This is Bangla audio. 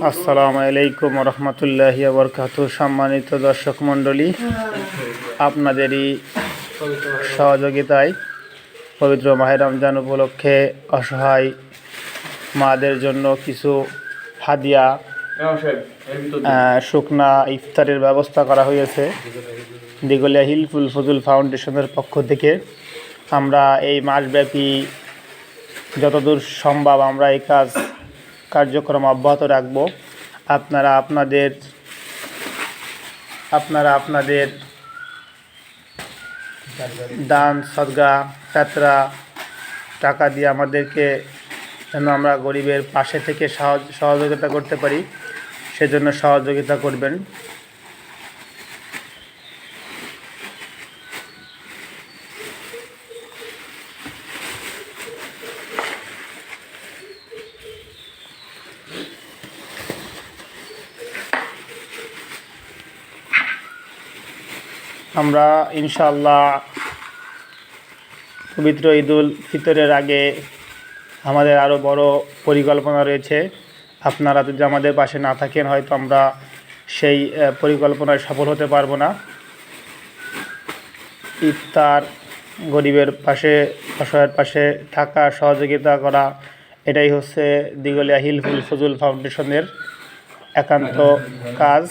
আসসালামু আলাইকুম রহমতুল্লাহি ওয়া বারাকাতুহু। সম্মানিত দর্শক মণ্ডলী, আপনাদেরই সহযোগিতায় পবিত্র মাহে রমজান উপলক্ষে অসহায় মাদের জন্য কিছু হাদিয়া শুকনা ইফতারের ব্যবস্থা করা হয়েছে। দিঘলিয়া হিলফুল ফজল ফাউন্ডেশনের পক্ষ থেকে আমরা এই মাসব্যাপী যতদূর সম্ভব আমরা এই কার্যক্রম অব্যাহত রাখব। আপনারা আপনাদের দান সদকা ফেতরা টাকা দিয়ে আমাদেরকে যেন আমরা গরিবের পাশে থেকে সহযোগিতা করতে পারি, সেজন্য সহযোগিতা করবেন। আমরা ইনশাআল্লাহ পবিত্র ঈদুল ফিতরের আগে আমাদের আরও বড় পরিকল্পনা রয়েছে। আপনারা যদি আমাদের পাশে না থাকেন, হয়তো আমরা সেই পরিকল্পনায় সফল হতে পারবো না। ইফতার, গরিবের পাশে, অসহায়ের পাশে থাকা, সহযোগিতা করা, এটাই হচ্ছে দিঘলিয়া হিলফুল ফজল ফাউন্ডেশনের একান্ত কাজ।